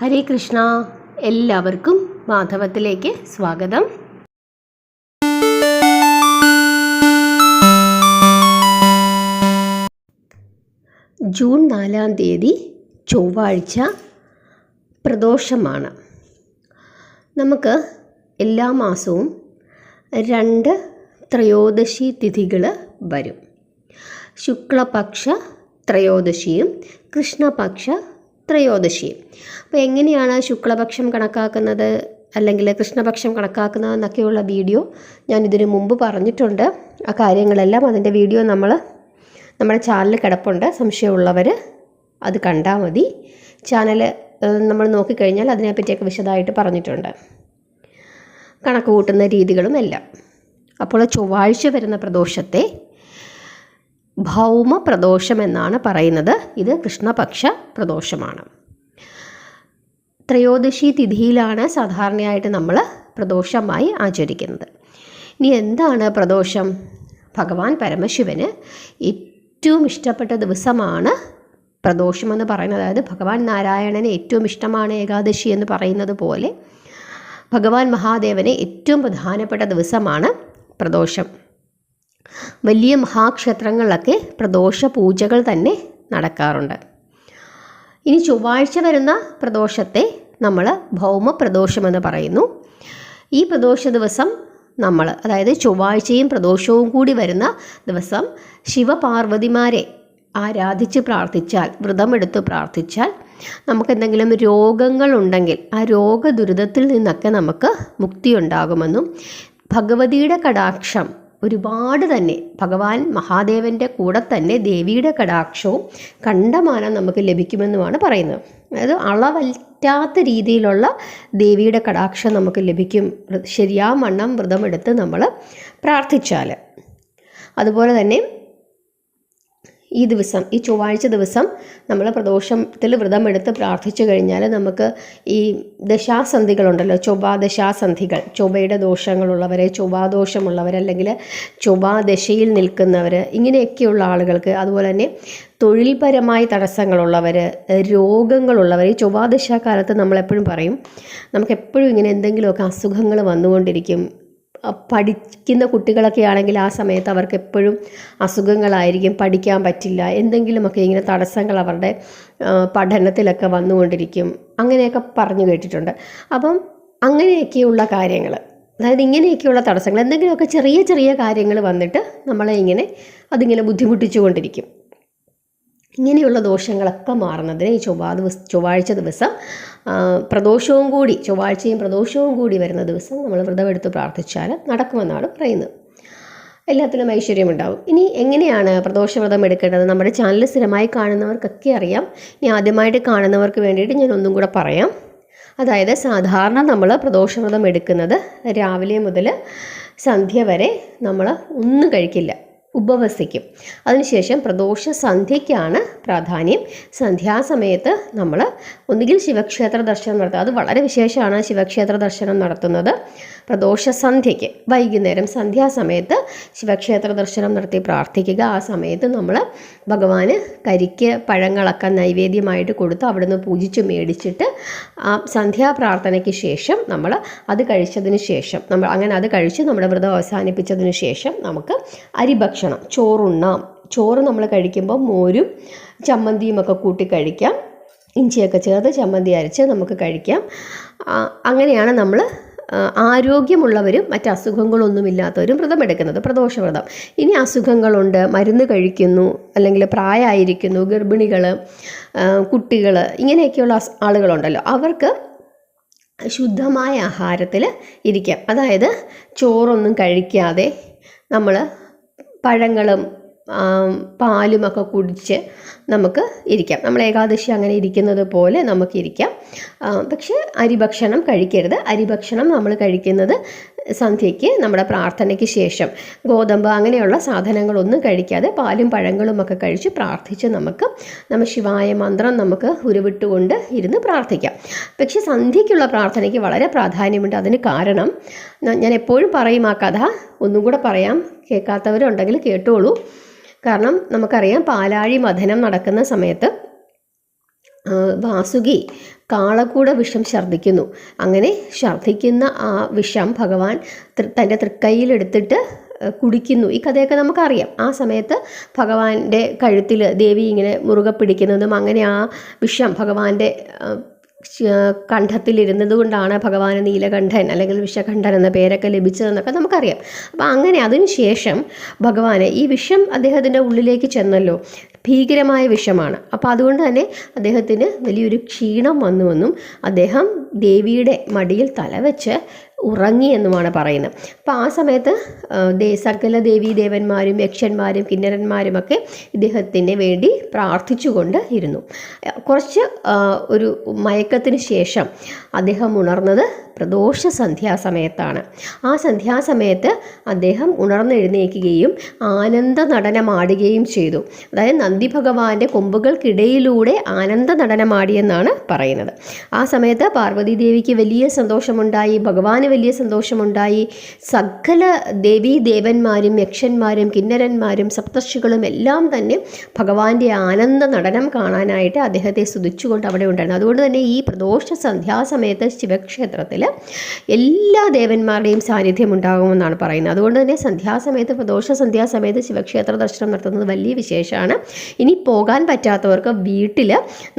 ഹരേ കൃഷ്ണ. എല്ലാവർക്കും മാധവത്തിലേക്ക് സ്വാഗതം. ജൂൺ 4-ാം തീയതി ചൊവ്വാഴ്ച പ്രദോഷമാണ്. നമുക്ക് എല്ലാ മാസവും 2 ത്രയോദശി തിഥികൾ വരും. ശുക്ലപക്ഷ ത്രയോദശിയും കൃഷ്ണപക്ഷ ത്രയോദശിയും. അപ്പോൾ എങ്ങനെയാണ് ശുക്ലപക്ഷം കണക്കാക്കുന്നത് അല്ലെങ്കിൽ കൃഷ്ണപക്ഷം കണക്കാക്കുന്നത് എന്നൊക്കെയുള്ള വീഡിയോ ഞാൻ ഇതിനു മുമ്പ് പറഞ്ഞിട്ടുണ്ട്. ആ കാര്യങ്ങളെല്ലാം അതിൻ്റെ വീഡിയോ നമ്മുടെ ചാനലിൽ കിടപ്പുണ്ട്. സംശയമുള്ളവർ അത് കണ്ടാൽ മതി. ചാനൽ നമ്മൾ നോക്കിക്കഴിഞ്ഞാൽ അതിനെപ്പറ്റിയൊക്കെ വിശദമായിട്ട് പറഞ്ഞിട്ടുണ്ട്, കണക്ക് കൂട്ടുന്ന രീതികളും എല്ലാം. അപ്പോൾ ചൊവ്വാഴ്ച വരുന്ന പ്രദോഷത്തെ ഭൗമ പ്രദോഷം എന്നാണ് പറയുന്നത്. ഇത് കൃഷ്ണപക്ഷ പ്രദോഷമാണ്. ത്രയോദശി തിഥിയിലാണ് സാധാരണയായിട്ട് നമ്മൾ പ്രദോഷമായി ആചരിക്കുന്നത്. ഇനി എന്താണ് പ്രദോഷം? ഭഗവാൻ പരമശിവന് ഏറ്റവും ഇഷ്ടപ്പെട്ട ദിവസമാണ് പ്രദോഷമെന്ന് പറയുന്നത്. അതായത് ഭഗവാൻ നാരായണന് ഏറ്റവും ഇഷ്ടമാണ് ഏകാദശി എന്ന് പറയുന്നത് പോലെ ഭഗവാൻ മഹാദേവന് ഏറ്റവും പ്രധാനപ്പെട്ട ദിവസമാണ് പ്രദോഷം. വലിയ മഹാക്ഷേത്രങ്ങളിലൊക്കെ പ്രദോഷ പൂജകൾ തന്നെ നടക്കാറുണ്ട്. ഇനി ചൊവ്വാഴ്ച വരുന്ന പ്രദോഷത്തെ നമ്മൾ ഭൗമ പ്രദോഷമെന്ന് പറയുന്നു. ഈ പ്രദോഷ ദിവസം അതായത് ചൊവ്വാഴ്ചയും പ്രദോഷവും കൂടി വരുന്ന ദിവസം ശിവപാർവതിമാരെ ആരാധിച്ച് പ്രാർത്ഥിച്ചാൽ, വ്രതമെടുത്ത് പ്രാർത്ഥിച്ചാൽ, നമുക്ക് എന്തെങ്കിലും രോഗങ്ങളുണ്ടെങ്കിൽ ആ രോഗദുരിതത്തിൽ നിന്നൊക്കെ നമുക്ക് മുക്തി ഉണ്ടാകുമെന്നും ഭഗവതിയുടെ കടാക്ഷം ഒരുപാട് തന്നെ, ഭഗവാൻ മഹാദേവൻ്റെ കൂടെ തന്നെ ദേവിയുടെ കടാക്ഷവും കണ്ടമാനം നമുക്ക് ലഭിക്കുമെന്നുമാണ് പറയുന്നത്. അതായത് അളവറ്റാത്ത രീതിയിലുള്ള ദേവിയുടെ കടാക്ഷം നമുക്ക് ലഭിക്കും ശരിയാവണ്ണം വ്രതമെടുത്ത് നമ്മൾ പ്രാർത്ഥിച്ചാൽ. അതുപോലെ തന്നെ ഈ ചൊവ്വാഴ്ച ദിവസം നമ്മൾ പ്രദോഷത്തിൽ വ്രതമെടുത്ത് പ്രാർത്ഥിച്ചു കഴിഞ്ഞാൽ നമുക്ക് ഈ ദശാസന്ധികളുണ്ടല്ലോ, ചൊവ്വാദശാസന്ധികൾ, ചൊവ്വയുടെ ദോഷങ്ങളുള്ളവർ, ചൊവ്വാദോഷമുള്ളവർ, അല്ലെങ്കിൽ ചൊവ്വാദശയിൽ നിൽക്കുന്നവർ, ഇങ്ങനെയൊക്കെയുള്ള ആളുകൾക്ക്, അതുപോലെ തന്നെ തൊഴിൽപരമായ തടസ്സങ്ങളുള്ളവർ, രോഗങ്ങളുള്ളവർ, ഈ ചൊവ്വാദശാകാലത്ത് നമ്മളെപ്പോഴും പറയും നമുക്കെപ്പോഴും ഇങ്ങനെ എന്തെങ്കിലുമൊക്കെ അസുഖങ്ങൾ വന്നുകൊണ്ടിരിക്കും. പഠിക്കുന്ന കുട്ടികളൊക്കെ ആണെങ്കിൽ ആ സമയത്ത് അവർക്ക് എപ്പോഴും അസുഖങ്ങളായിരിക്കും, പഠിക്കാൻ പറ്റില്ല, എന്തെങ്കിലുമൊക്കെ ഇങ്ങനെ തടസ്സങ്ങൾ അവരുടെ പഠനത്തിലൊക്കെ വന്നുകൊണ്ടിരിക്കും, അങ്ങനെയൊക്കെ പറഞ്ഞു കേട്ടിട്ടുണ്ട്. അപ്പം അങ്ങനെയൊക്കെയുള്ള കാര്യങ്ങൾ, അതായത് ഇങ്ങനെയൊക്കെയുള്ള തടസ്സങ്ങൾ, എന്തെങ്കിലുമൊക്കെ ചെറിയ ചെറിയ കാര്യങ്ങൾ വന്നിട്ട് നമ്മളെ അതിങ്ങനെ ബുദ്ധിമുട്ടിച്ചു കൊണ്ടിരിക്കും. ഇങ്ങനെയുള്ള ദോഷങ്ങളൊക്കെ മാറുന്നതിന് ഈ ചൊവ്വാഴ്ച ദിവസം ചൊവ്വാഴ്ചയും പ്രദോഷവും കൂടി വരുന്ന ദിവസം നമ്മൾ വ്രതമെടുത്ത് പ്രാർത്ഥിച്ചാൽ നടക്കുമെന്നാണ് പറയുന്നത്. എല്ലാത്തിലും ഐശ്വര്യമുണ്ടാവും. ഇനി എങ്ങനെയാണ് പ്രദോഷവ്രതം എടുക്കേണ്ടത്? നമ്മുടെ ചാനൽ സ്ഥിരമായി കാണുന്നവർക്കൊക്കെ അറിയാം. ഇനി ആദ്യമായിട്ട് കാണുന്നവർക്ക് വേണ്ടിയിട്ട് ഞാൻ ഒന്നും കൂടെ പറയാം. അതായത് സാധാരണ നമ്മൾ പ്രദോഷവ്രതം എടുക്കുന്നത് രാവിലെ മുതൽ സന്ധ്യ വരെ നമ്മൾ ഒന്നും കഴിക്കില്ല, ഉപവസിക്കും. അതിനുശേഷം പ്രദോഷ സന്ധ്യയ്ക്കാണ് പ്രാധാന്യം. സന്ധ്യാസമയത്ത് നമ്മൾ ഒന്നുകിൽ ശിവക്ഷേത്ര ദർശനം നടത്തുക, അത് വളരെ വിശേഷമാണ് ശിവക്ഷേത്ര ദർശനം നടത്തുന്നത്. പ്രദോഷ സന്ധ്യയ്ക്ക് വൈകുന്നേരം സന്ധ്യാസമയത്ത് ശിവക്ഷേത്ര ദർശനം നടത്തി പ്രാർത്ഥിക്കുക. ആ സമയത്ത് നമ്മൾ ഭഗവാന് കരിക്ക് പഴങ്ങളൊക്കെ നൈവേദ്യമായിട്ട് കൊടുത്ത് അവിടുന്ന് പൂജിച്ച് മേടിച്ചിട്ട് ആ സന്ധ്യാപ്രാർത്ഥനയ്ക്ക് ശേഷം നമ്മൾ അത് കഴിച്ചതിന് ശേഷം അത് കഴിച്ച് നമ്മുടെ വ്രതം അവസാനിപ്പിച്ചതിന് ശേഷം നമുക്ക് അരിഭക്ഷണം, ചോറുണ്ണാം. ചോറ് നമ്മൾ കഴിക്കുമ്പോൾ മോരും ചമ്മന്തിയുമൊക്കെ കൂട്ടി കഴിക്കാം. ഇഞ്ചിയൊക്കെ ചേർത്ത് ചമ്മന്തി അരച്ച് നമുക്ക് കഴിക്കാം. അങ്ങനെയാണ് നമ്മൾ ആരോഗ്യമുള്ളവരും മറ്റ് അസുഖങ്ങളൊന്നുമില്ലാത്തവരും വ്രതമെടുക്കുന്നത്, പ്രദോഷവ്രതം. ഇനി അസുഖങ്ങളുണ്ട്, മരുന്ന് കഴിക്കുന്നു, അല്ലെങ്കിൽ പ്രായമായിരിക്കുന്നു, ഗർഭിണികൾ, കുട്ടികൾ, ഇങ്ങനെയൊക്കെയുള്ള ആളുകളുണ്ടല്ലോ, അവർക്ക് ശുദ്ധമായ ആഹാരത്തിൽ ഇരിക്കാം. അതായത് ചോറൊന്നും കഴിക്കാതെ നമ്മൾ പഴങ്ങളും പാലുമൊക്കെ കുടിച്ച് നമുക്ക് ഇരിക്കാം. നമ്മൾ ഏകാദശി അങ്ങനെ ഇരിക്കുന്നത് പോലെ നമുക്കിരിക്കാം. പക്ഷേ അരിഭക്ഷണം കഴിക്കരുത്. അരിഭക്ഷണം നമ്മൾ കഴിക്കുന്നത് സന്ധ്യയ്ക്ക് നമ്മുടെ പ്രാർത്ഥനയ്ക്ക് ശേഷം. ഗോതമ്പ് അങ്ങനെയുള്ള സാധനങ്ങളൊന്നും കഴിക്കാതെ പാലും പഴങ്ങളും ഒക്കെ കഴിച്ച് പ്രാർത്ഥിച്ച് നമുക്ക് ശിവായ മന്ത്രം നമുക്ക് ഉരുവിട്ടുകൊണ്ട് ഇരുന്ന് പ്രാർത്ഥിക്കാം. പക്ഷേ സന്ധ്യയ്ക്കുള്ള പ്രാർത്ഥനയ്ക്ക് വളരെ പ്രാധാന്യമുണ്ട്. അതിന് കാരണം ഞാൻ എപ്പോഴും പറയും, ആ കഥ ഒന്നും കൂടെ പറയാം, കേൾക്കാത്തവരുണ്ടെങ്കിൽ കേട്ടോളൂ. കാരണം നമുക്കറിയാം പാലാഴി മഥനം നടക്കുന്ന സമയത്ത് വാസുകി കാളകൂട വിഷം ഛർദ്ദിക്കുന്നു. അങ്ങനെ ഛർദ്ദിക്കുന്ന ആ വിഷം ഭഗവാൻ തൻ്റെ തൃക്കൈയിലെടുത്തിട്ട് കുടിക്കുന്നു. ഈ കഥയൊക്കെ നമുക്കറിയാം. ആ സമയത്ത് ഭഗവാന്റെ കഴുത്തിൽ ദേവി ഇങ്ങനെ മുറുകെ പിടിക്കുന്നതും അങ്ങനെ ആ വിഷം ഭഗവാന്റെ കണ്ഠത്തിലിരുന്നത് കൊണ്ടാണ് ഭഗവാന് നീലകണ്ഠൻ അല്ലെങ്കിൽ വിഷകണ്ഠൻ എന്ന പേരൊക്കെ ലഭിച്ചതെന്നൊക്കെ നമുക്കറിയാം. അപ്പം അങ്ങനെ അതിന് ശേഷം ഭഗവാന് ഈ വിഷം അദ്ദേഹത്തിൻ്റെ ഉള്ളിലേക്ക് ചെന്നല്ലോ, ഭീകരമായ വിഷമാണ്. അപ്പോൾ അതുകൊണ്ട് തന്നെ അദ്ദേഹത്തിന് വലിയൊരു ക്ഷീണം വന്നുവെന്നും അദ്ദേഹം ദേവിയുടെ മടിയിൽ തലവെച്ച് ഉറങ്ങി എന്നുമാണ് പറയുന്നത്. അപ്പോൾ ആ സമയത്ത് സകല ദേവീ ദേവന്മാരും യക്ഷന്മാരും കിന്നരന്മാരുമൊക്കെ ഇദ്ദേഹത്തിന് വേണ്ടി പ്രാർത്ഥിച്ചുകൊണ്ട് ഇരുന്നു. കുറച്ച് ഒരു മയക്കത്തിന് ശേഷം അദ്ദേഹം ഉണർന്നത് പ്രദോഷ സന്ധ്യാസമയത്താണ്. ആ സന്ധ്യാസമയത്ത് അദ്ദേഹം ഉണർന്നെഴുന്നേൽക്കുകയും ആനന്ദ നടനമാടുകയും ചെയ്തു. അതായത് നന്ദി ഭഗവാന്റെ കൊമ്പുകൾക്കിടയിലൂടെ ആനന്ദ നടനമാടിയെന്നാണ് പറയുന്നത്. ആ സമയത്ത് പാർവതി ദേവിക്ക് വലിയ സന്തോഷമുണ്ടായി, ഭഗവാന് വലിയ സന്തോഷമുണ്ടായി. സകല ദേവീ ദേവന്മാരും യക്ഷന്മാരും കിന്നരന്മാരും സപ്തർഷികളും എല്ലാം തന്നെ ഭഗവാന്റെ ആനന്ദ നടനം കാണാനായിട്ട് അദ്ദേഹത്തെ സ്തുതിച്ചുകൊണ്ട് അവിടെ ഉണ്ടായിരുന്നു. അതുകൊണ്ട് തന്നെ ഈ പ്രദോഷ സന്ധ്യാസമയത്ത് ശിവക്ഷേത്രത്തിൽ എല്ലാ ദേവന്മാരുടെയും സാന്നിധ്യം ഉണ്ടാകുമെന്നാണ് പറയുന്നത്. അതുകൊണ്ട് തന്നെ സന്ധ്യാസമയത്ത് പ്രദോഷ സന്ധ്യാസമയത്ത് ശിവക്ഷേത്ര ദർശനം നടത്തുന്നത് വലിയ വിശേഷമാണ്. ഇനി പോകാൻ പറ്റാത്തവർക്ക് വീട്ടിൽ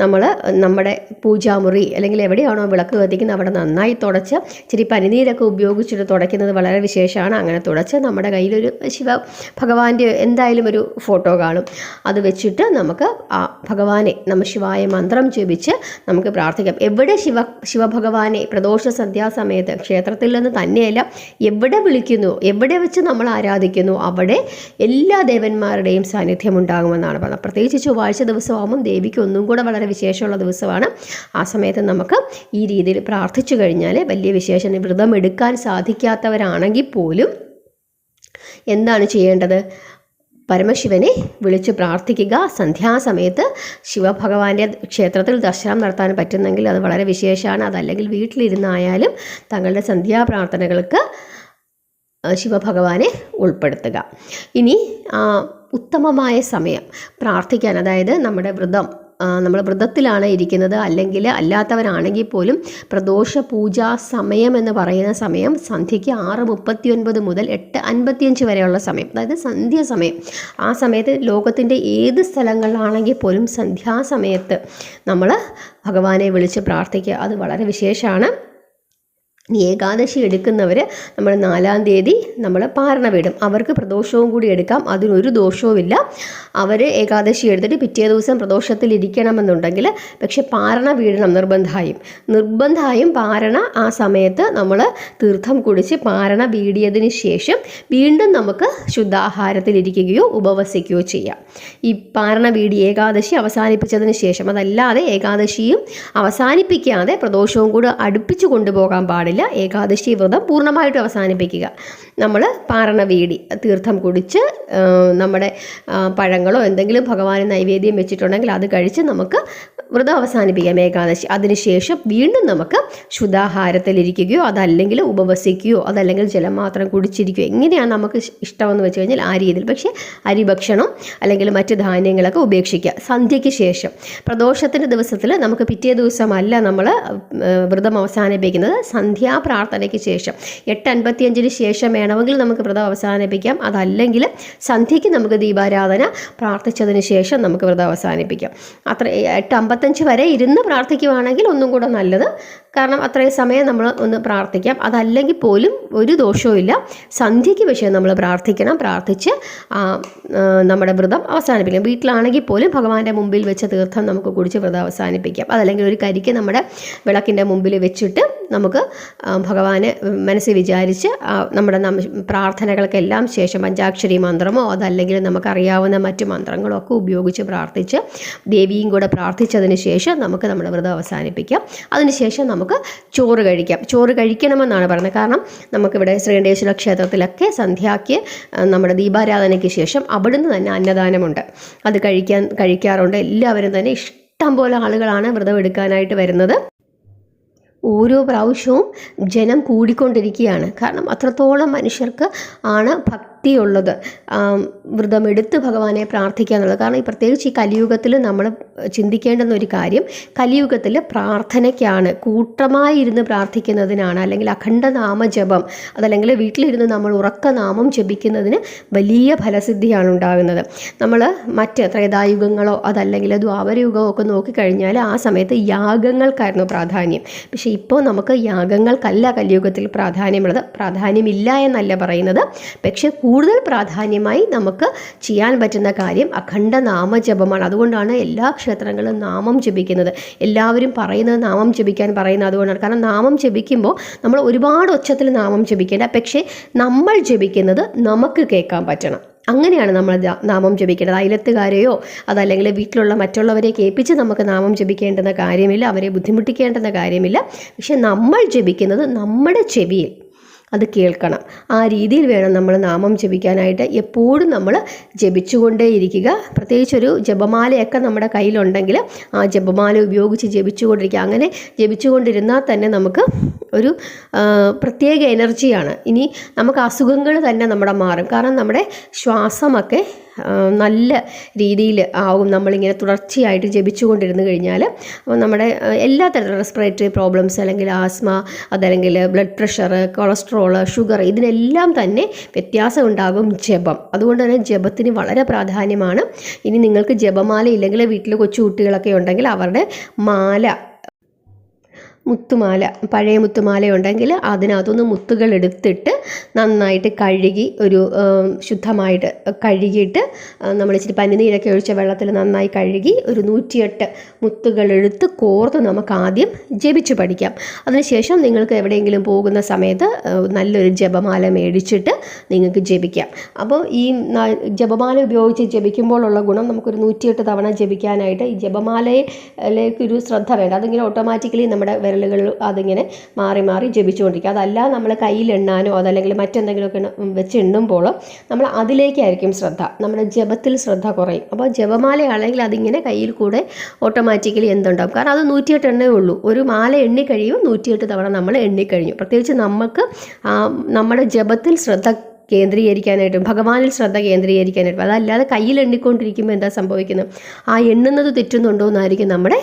നമ്മൾ നമ്മുടെ പൂജാമുറി അല്ലെങ്കിൽ എവിടെയാണോ വിളക്ക് കത്തിക്കുന്നത് അവിടെ നന്നായി തുടച്ച് ഇച്ചിരി പനിനീരൊക്കെ ഉപയോഗിച്ചിട്ട് തുടയ്ക്കുന്നത് വളരെ വിശേഷമാണ്. അങ്ങനെ തുടച്ച് നമ്മുടെ കയ്യിലൊരു ഭഗവാന്റെ എന്തായാലും ഒരു ഫോട്ടോ കാണും, അത് വെച്ചിട്ട് നമുക്ക് ആ ഭഗവാനെ നമഃശിവായ മന്ത്രം ജപിച്ച് നമുക്ക് പ്രാർത്ഥിക്കാം. എവിടെ ശിവഭഗവാനെ പ്രദോഷ സന്ധ്യാസമയത്ത് ക്ഷേത്രത്തിൽ നിന്ന് തന്നെയല്ല എവിടെ വിളിക്കുന്നു, എവിടെ വെച്ച് നമ്മൾ ആരാധിക്കുന്നു അവിടെ എല്ലാ ദേവന്മാരുടെയും സാന്നിധ്യം ഉണ്ടാകുമെന്നാണ് പറയുന്നത്. പ്രത്യേകിച്ച് ചൊവ്വാഴ്ച ദിവസമാകുമ്പം ദേവിക്ക് ഒന്നും കൂടെ വളരെ വിശേഷമുള്ള ദിവസമാണ്. ആ സമയത്ത് നമുക്ക് ഈ രീതിയിൽ പ്രാർത്ഥിച്ചു കഴിഞ്ഞാൽ വലിയ വിശേഷം. വ്രതം എടുക്കാൻ സാധിക്കാത്തവരാണെങ്കിൽ പോലും എന്താണ് ചെയ്യേണ്ടത്? പരമശിവനെ വിളിച്ച് പ്രാർത്ഥിക്കുക. സന്ധ്യാസമയത്ത് ശിവഭഗവാന്റെ ക്ഷേത്രത്തിൽ ദർശനം നടത്താൻ പറ്റുന്നെങ്കിൽ അത് വളരെ വിശേഷമാണ്. അതല്ലെങ്കിൽ വീട്ടിലിരുന്നായാലും തങ്ങളുടെ സന്ധ്യാപ്രാർത്ഥനകൾക്ക് ശിവഭഗവാനെ ഉൾപ്പെടുത്തുക. ഇനി ഉത്തമമായ സമയം പ്രാർത്ഥിക്കാൻ, അതായത് നമ്മൾ വ്രതത്തിലാണ് ഇരിക്കുന്നത് അല്ലെങ്കിൽ അല്ലാത്തവരാണെങ്കിൽ പോലും പ്രദോഷ പൂജാ സമയം എന്ന് പറയുന്ന സമയം സന്ധ്യയ്ക്ക് 6:39 മുതൽ 8:55 വരെയുള്ള സമയം, അതായത് സന്ധ്യാസമയം. ആ സമയത്ത് ലോകത്തിൻ്റെ ഏത് സ്ഥലങ്ങളിലാണെങ്കിൽ പോലും സന്ധ്യാസമയത്ത് നമ്മൾ ഭഗവാനെ വിളിച്ച് പ്രാർത്ഥിക്കുക. അത് വളരെ വിശേഷമാണ്. ഏകാദശി എടുക്കുന്നവർ നമ്മൾ 4-ാം തീയതി നമ്മൾ പാരണ വീടും, അവർക്ക് പ്രദോഷവും കൂടി എടുക്കാം, അതിനൊരു ദോഷവുമില്ല. അവർ ഏകാദശി എടുത്തിട്ട് പിറ്റേ ദിവസം പ്രദോഷത്തിൽ ഇരിക്കണമെന്നുണ്ടെങ്കിൽ പക്ഷെ പാരണ വീഴണം നിർബന്ധമായും പാരണ ആ സമയത്ത് നമ്മൾ തീർത്ഥം കുടിച്ച് പാരണ വീടിയതിന് ശേഷം വീണ്ടും നമുക്ക് ശുദ്ധാഹാരത്തിലിരിക്കുകയോ ഉപവസിക്കുകയോ ചെയ്യാം. ഈ പാരണ വീടി ഏകാദശി അവസാനിപ്പിച്ചതിന് ശേഷം, അതല്ലാതെ ഏകാദശിയും അവസാനിപ്പിക്കാതെ പ്രദോഷവും കൂടി അടുപ്പിച്ച് കൊണ്ടുപോകാൻ പാടില്ല. ഏകാദശി വ്രതം പൂർണ്ണമായിട്ട് അവസാനിപ്പിക്കുക. നമ്മൾ പാരണ വീടി തീർത്ഥം കുടിച്ച് നമ്മുടെ പഴങ്ങളോ എന്തെങ്കിലും ഭഗവാന് നൈവേദ്യം വെച്ചിട്ടുണ്ടെങ്കിൽ അത് കഴിച്ച് നമുക്ക് വ്രതം അവസാനിപ്പിക്കാം ഏകാദശി. അതിനുശേഷം വീണ്ടും നമുക്ക് ശുദ്ധാഹാരത്തിലിരിക്കുകയോ അതല്ലെങ്കിൽ ഉപവസിക്കുകയോ അതല്ലെങ്കിൽ ജലം മാത്രം കുടിച്ചിരിക്കുകയോ എങ്ങനെയാണ് നമുക്ക് ഇഷ്ടമെന്ന് വെച്ച് കഴിഞ്ഞാൽ ആ രീതിയിൽ. പക്ഷേ അരിഭക്ഷണം അല്ലെങ്കിൽ മറ്റ് ധാന്യങ്ങളൊക്കെ ഉപേക്ഷിക്കുക. സന്ധ്യയ്ക്ക് ശേഷം പ്രദോഷത്തിൻ്റെ ദിവസത്തിൽ നമുക്ക് പിറ്റേ ദിവസമല്ല നമ്മൾ വ്രതം അവസാനിപ്പിക്കുന്നത്, സന്ധ്യാപ്രാർത്ഥനയ്ക്ക് ശേഷം 8:55 ശേഷം വേണമെങ്കിൽ നമുക്ക് വ്രതം അവസാനിപ്പിക്കാം. അതല്ലെങ്കിൽ സന്ധ്യയ്ക്ക് നമുക്ക് ദീപാരാധന പ്രാർത്ഥിച്ചതിന് ശേഷം നമുക്ക് വ്രതം അവസാനിപ്പിക്കാം. 8:55 വരെ ഇരുന്ന് പ്രാർത്ഥിക്കുകയാണെങ്കിൽ ഒന്നും കൂടെ നല്ലത്. കാരണം അത്രയും സമയം നമ്മൾ ഒന്ന് പ്രാർത്ഥിക്കാം. അതല്ലെങ്കിൽ പോലും ഒരു ദോഷവുമില്ല. സന്ധ്യയ്ക്ക് പക്ഷേ നമ്മൾ പ്രാർത്ഥിച്ച് നമ്മുടെ വ്രതം അവസാനിപ്പിക്കാം. വീട്ടിലാണെങ്കിൽ പോലും ഭഗവാന്റെ മുമ്പിൽ വെച്ച തീർത്ഥം നമുക്ക് കുടിച്ച് വ്രതം അവസാനിപ്പിക്കാം. അതല്ലെങ്കിൽ ഒരു കരിക്ക് നമ്മുടെ വിളക്കിൻ്റെ മുമ്പിൽ വെച്ചിട്ട് നമുക്ക് ഭഗവാനെ മനസ്സിൽ വിചാരിച്ച് നമ്മുടെ പ്രാർത്ഥനകൾക്കെല്ലാം ശേഷം പഞ്ചാക്ഷരി മന്ത്രമോ അതല്ലെങ്കിൽ നമുക്കറിയാവുന്ന മറ്റു മന്ത്രങ്ങളോ ഒക്കെ ഉപയോഗിച്ച് പ്രാർത്ഥിച്ച് ദേവിയും കൂടെ പ്രാർത്ഥിച്ചതിന് ശേഷം നമുക്ക് നമ്മുടെ വ്രതം അവസാനിപ്പിക്കാം. അതിനുശേഷം നമുക്ക് ചോറ് കഴിക്കാം. ചോറ് കഴിക്കണമെന്നാണ് പറയുന്നത്. കാരണം നമുക്കിവിടെ ശ്രീകണ്ഠേശ്വര ക്ഷേത്രത്തിലൊക്കെ സന്ധ്യയ്ക്ക് നമ്മുടെ ദീപാരാധനയ്ക്ക് ശേഷം അവിടുന്ന് തന്നെ അന്നദാനമുണ്ട്. അത് കഴിക്കാറുണ്ട്. എല്ലാവരും തന്നെ ഇഷ്ടം പോലെ ആളുകളാണ് വ്രതം എടുക്കാനായിട്ട് വരുന്നത്. ഓരോ പ്രാവശ്യവും ജനം കൂടിക്കൊണ്ടിരിക്കുകയാണ്. കാരണം അത്രത്തോളം മനുഷ്യർക്ക് ആണ് ഭക്തിയുള്ളത് വ്രതമെടുത്ത് ഭഗവാനെ പ്രാർത്ഥിക്കുക എന്നുള്ളത്. കാരണം പ്രത്യേകിച്ച് ഈ കലിയുഗത്തിൽ നമ്മൾ ചിന്തിക്കേണ്ടുന്ന ഒരു കാര്യം, കലിയുഗത്തിൽ പ്രാർത്ഥനയ്ക്കാണ്, കൂട്ടമായി ഇരുന്ന് പ്രാർത്ഥിക്കുന്നതിനാണ്, അല്ലെങ്കിൽ അഖണ്ഡ നാമജപം, അതല്ലെങ്കിൽ വീട്ടിലിരുന്ന് നമ്മൾ ഉറക്ക നാമം ജപിക്കുന്നതിന് വലിയ ഫലസിദ്ധിയാണ് ഉണ്ടാകുന്നത്. നമ്മൾ മറ്റ് ത്രേതായുഗങ്ങളോ അതല്ലെങ്കിൽ ദ്വാപരയുഗമോ ഒക്കെ നോക്കിക്കഴിഞ്ഞാൽ ആ സമയത്ത് യാഗങ്ങൾക്കായിരുന്നു പ്രാധാന്യം. പക്ഷേ ഇപ്പോൾ നമുക്ക് യാഗങ്ങൾക്കല്ല കലിയുഗത്തിൽ പ്രാധാന്യമുള്ളത്. പ്രാധാന്യമില്ല എന്നല്ല പറയുന്നത്, പക്ഷേ കൂടുതൽ പ്രാധാന്യമായി നമുക്ക് ചെയ്യാൻ പറ്റുന്ന കാര്യം അഖണ്ഡ നാമജപമാണ്. അതുകൊണ്ടാണ് എല്ലാ ക്ഷേത്രങ്ങളും നാമം ജപിക്കുന്നത്. എല്ലാവരും പറയുന്നത് നാമം ജപിക്കാൻ പറയുന്നത് അതുകൊണ്ടാണ്. കാരണം നാമം ജപിക്കുമ്പോൾ നമ്മൾ ഒരുപാട് ഒച്ചത്തിൽ നാമം ജപിക്കേണ്ട, പക്ഷേ നമ്മൾ ജപിക്കുന്നത് നമുക്ക് കേൾക്കാൻ പറ്റണം. അങ്ങനെയാണ് നമ്മൾ നാമം ജപിക്കേണ്ടത്. അയലത്തുകാരെയോ അതല്ലെങ്കിൽ വീട്ടിലുള്ള മറ്റുള്ളവരെ കേൾപ്പിച്ച് നമുക്ക് നാമം ജപിക്കേണ്ടുന്ന കാര്യമില്ല, അവരെ ബുദ്ധിമുട്ടിക്കേണ്ടുന്ന കാര്യമില്ല. പക്ഷെ നമ്മൾ ജപിക്കുന്നത് നമ്മുടെ ചെവിയിൽ അത് കേൾക്കണം. ആ രീതിയിൽ വേണം നമ്മൾ നാമം ജപിക്കാനായിട്ട്. എപ്പോഴും നമ്മൾ ജപിച്ചുകൊണ്ടേയിരിക്കുക. പ്രത്യേകിച്ചൊരു ജപമാലയൊക്കെ നമ്മുടെ കയ്യിലുണ്ടെങ്കിൽ ആ ജപമാല ഉപയോഗിച്ച് ജപിച്ചുകൊണ്ടിരിക്കുക. അങ്ങനെ ജപിച്ചുകൊണ്ടിരുന്നാൽ തന്നെ നമുക്ക് ഒരു പ്രത്യേക എനർജിയാണ്. ഇനി നമുക്ക് അസുഖങ്ങൾ തന്നെ നമ്മുടെ മാറും. കാരണം നമ്മുടെ ശ്വാസമൊക്കെ നല്ല രീതിയിൽ ആവും നമ്മളിങ്ങനെ തുടർച്ചയായിട്ട് ജപിച്ചുകൊണ്ടിരുന്നു കഴിഞ്ഞാൽ. അപ്പോൾ നമ്മുടെ എല്ലാ തരത്തിലുള്ള റെസ്പിറേറ്ററി പ്രോബ്ലംസ്, അല്ലെങ്കിൽ ആസ്മ, അതല്ലെങ്കിൽ ബ്ലഡ് പ്രഷർ, കൊളസ്ട്രോൾ, ഷുഗർ, ഇതിനെല്ലാം തന്നെ വ്യത്യാസം ഉണ്ടാകും ജപം. അതുകൊണ്ട് തന്നെ ജപത്തിന് വളരെ പ്രാധാന്യമാണ്. ഇനി നിങ്ങൾക്ക് ജപമാല ഇല്ലെങ്കിൽ വീട്ടിൽ കൊച്ചു കുട്ടികളൊക്കെ ഉണ്ടെങ്കിൽ അവരുടെ മാല, മുത്തുമാല, പഴയ മുത്തുമാല ഉണ്ടെങ്കിൽ അതിനകത്തുനിന്ന് മുത്തുകൾ എടുത്തിട്ട് നന്നായിട്ട് കഴുകി, ഒരു ശുദ്ധമായിട്ട് കഴുകിയിട്ട് നമ്മൾ ഇച്ചിരി പനിനീരൊക്കെ ഒഴിച്ച വെള്ളത്തിൽ നന്നായി കഴുകി ഒരു 108 മുത്തുകൾ എടുത്ത് കോർത്ത് നമുക്ക് ആദ്യം ജപിച്ച് പഠിക്കാം. അതിനുശേഷം നിങ്ങൾക്ക് എവിടെയെങ്കിലും പോകുന്ന സമയത്ത് നല്ലൊരു ജപമാല മേടിച്ചിട്ട് നിങ്ങൾക്ക് ജപിക്കാം. അപ്പോൾ ഈ ജപമാല ഉപയോഗിച്ച് ജപിക്കുമ്പോഴുള്ള ഗുണം, നമുക്കൊരു 108 തവണ ജപിക്കാനായിട്ട് ഈ ജപമാലയിലേക്കൊരു ശ്രദ്ധ വേണ്ട. അതിങ്ങനെ ഓട്ടോമാറ്റിക്കലി നമ്മുടെ വിരലുകൾ അതിങ്ങനെ മാറി മാറി ജപിച്ചുകൊണ്ടിരിക്കുക. അതല്ല നമ്മൾ കയ്യിൽ എണ്ണാനോ അതല്ലെങ്കിൽ മറ്റെന്തെങ്കിലുമൊക്കെ വെച്ച് എണ്ണുമ്പോൾ നമ്മൾ അതിലേക്കായിരിക്കും ശ്രദ്ധ, നമ്മുടെ ജപത്തിൽ ശ്രദ്ധ കുറയും. അപ്പോൾ ജപമാലയാണെങ്കിൽ അതിങ്ങനെ കയ്യിൽ കൂടെ ഓട്ടോമാറ്റിക്കലി എന്തുണ്ടാകും, കാരണം അത് 108 എണ്ണേ ഉള്ളൂ. ഒരു മാല എണ്ണിക്കഴിയുമ്പോൾ 108 തവണ നമ്മൾ എണ്ണിക്കഴിഞ്ഞു. പ്രത്യേകിച്ച് നമുക്ക് നമ്മുടെ ജപത്തിൽ ശ്രദ്ധ കേന്ദ്രീകരിക്കാനായിട്ടും ഭഗവാനിൽ ശ്രദ്ധ കേന്ദ്രീകരിക്കാനായിട്ടും. അതല്ലാതെ കയ്യിൽ എണ്ണിക്കൊണ്ടിരിക്കുമ്പോൾ എന്താ സംഭവിക്കുന്നത്, ആ എണ്ണുന്നത് തെറ്റുന്നുണ്ടോ എന്നായിരിക്കും നമ്മുടെ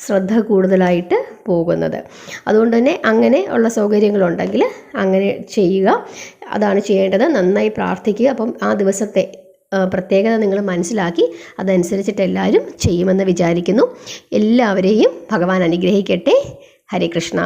ശ്രദ്ധ കൂടുതലായിട്ട് പോകുന്നത്. അതുകൊണ്ട് തന്നെ അങ്ങനെ ഉള്ള സൗകര്യങ്ങളുണ്ടെങ്കിൽ അങ്ങനെ ചെയ്യുക. അതാണ് ചെയ്യേണ്ടത്. നന്നായി പ്രാർത്ഥിക്കുക. അപ്പം ആ ദിവസത്തെ പ്രത്യേകത നിങ്ങൾ മനസ്സിലാക്കി അതനുസരിച്ചിട്ട് എല്ലാവരും ചെയ്യുമെന്ന് വിചാരിക്കുന്നു. എല്ലാവരെയും ഭഗവാൻ അനുഗ്രഹിക്കട്ടെ. ഹരേ കൃഷ്ണ.